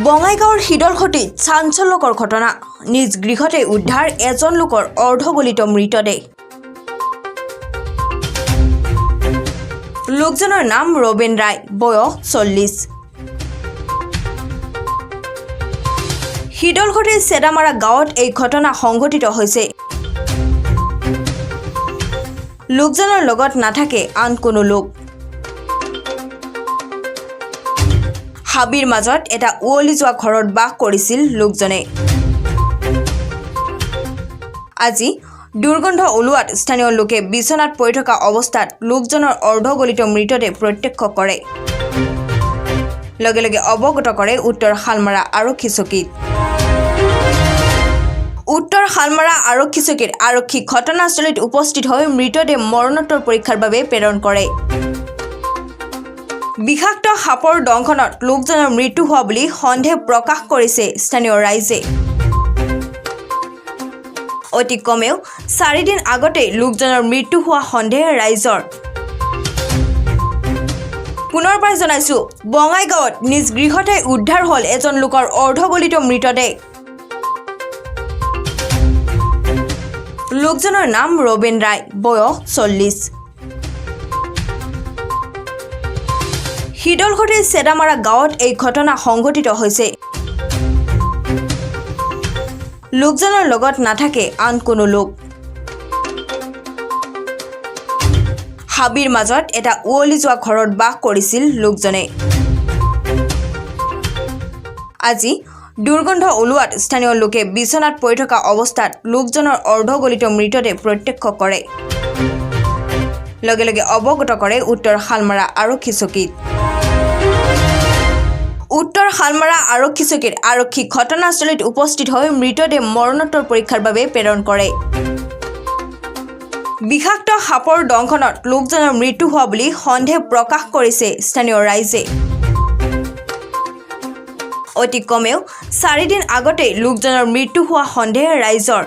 বঙাইগাঁৱৰ শীতলঘটিত চাঞ্চল্যকৰ ঘটনা নিজ গৃহতে উদ্ধাৰ এজন লোকৰ অৰ্ধগলিত মৃতদেহ লোকজনৰ নাম ৰবেন ৰায় বয়স 40 শীতলঘটিৰ চেদামাৰা গাঁৱত এই ঘটনা সংঘটিত হৈছে লোকজনৰ লগত নাথাকে আন কোনো লোক হাবিৰ মাজত এটা উৱলি যোৱা ঘৰত বাস কৰিছিল লোকজনে আজি দুৰ্গন্ধ ওলোৱাত স্থানীয় লোকে বিছনাত পৰি থকা অৱস্থাত লোকজনৰ অৰ্ধগলিত মৃতদেহ প্ৰত্যক্ষ কৰে লগে লগে অৱগত কৰে উত্তৰ শালমাৰা আৰক্ষী চকীত উত্তৰ শালমাৰা আৰক্ষী চকীৰ আৰক্ষী ঘটনাস্থলীত উপস্থিত হৈ মৃতদেহ মৰণোত্তৰ পৰীক্ষাৰ বাবে প্ৰেৰণ কৰে বিষাক্ত সাপৰ দংশনত লোকজনৰ মৃত্যু হোৱা বুলি সন্দেহ প্ৰকাশ কৰিছে স্থানীয় ৰাইজে অতি কমেও 4 দিন আগতে লোকজনৰ মৃত্যু হোৱা সন্দেহ ৰাইজৰ পুনৰবাৰ জনাইছো বঙাইগাঁৱত নিজ গৃহতে উদ্ধাৰ হ'ল এজন লোকৰ অৰ্ধগলিত মৃতদেহ লোকজনৰ নাম ৰবেন ৰায় বয়স 40 শীতলঘটিৰ চেদামাৰা গাঁৱত এই ঘটনা সংঘটিত হৈছে লোকজনৰ লগত নাথাকে আন কোনো লোক হাবিৰ মাজত এটা উৱলি যোৱা ঘৰত বাস কৰিছিল লোকজনে আজি দুৰ্গন্ধ ওলোৱাত স্থানীয় লোকে বিছনাত পৰি থকা অৱস্থাত লোকজনৰ অৰ্ধগলিত মৃতদেহ প্ৰত্যক্ষ কৰে লগে লগে অৱগত কৰে উত্তৰ শালমাৰা আৰক্ষী চকীত উত্তৰ শালমাৰা আৰক্ষী চকীৰ আৰক্ষী ঘটনাস্থলীত উপস্থিত হৈ মৃতদেহ মৰণোত্তৰ পৰীক্ষাৰ বাবে প্ৰেৰণ কৰে বিষাক্ত সাপৰ দংশনত লোকজনৰ মৃত্যু হোৱা বুলি সন্দেহ প্ৰকাশ কৰিছে স্থানীয় ৰাইজে অতি কমেও 4 দিন আগতে লোকজনৰ মৃত্যু হোৱা সন্দেহ ৰাইজৰ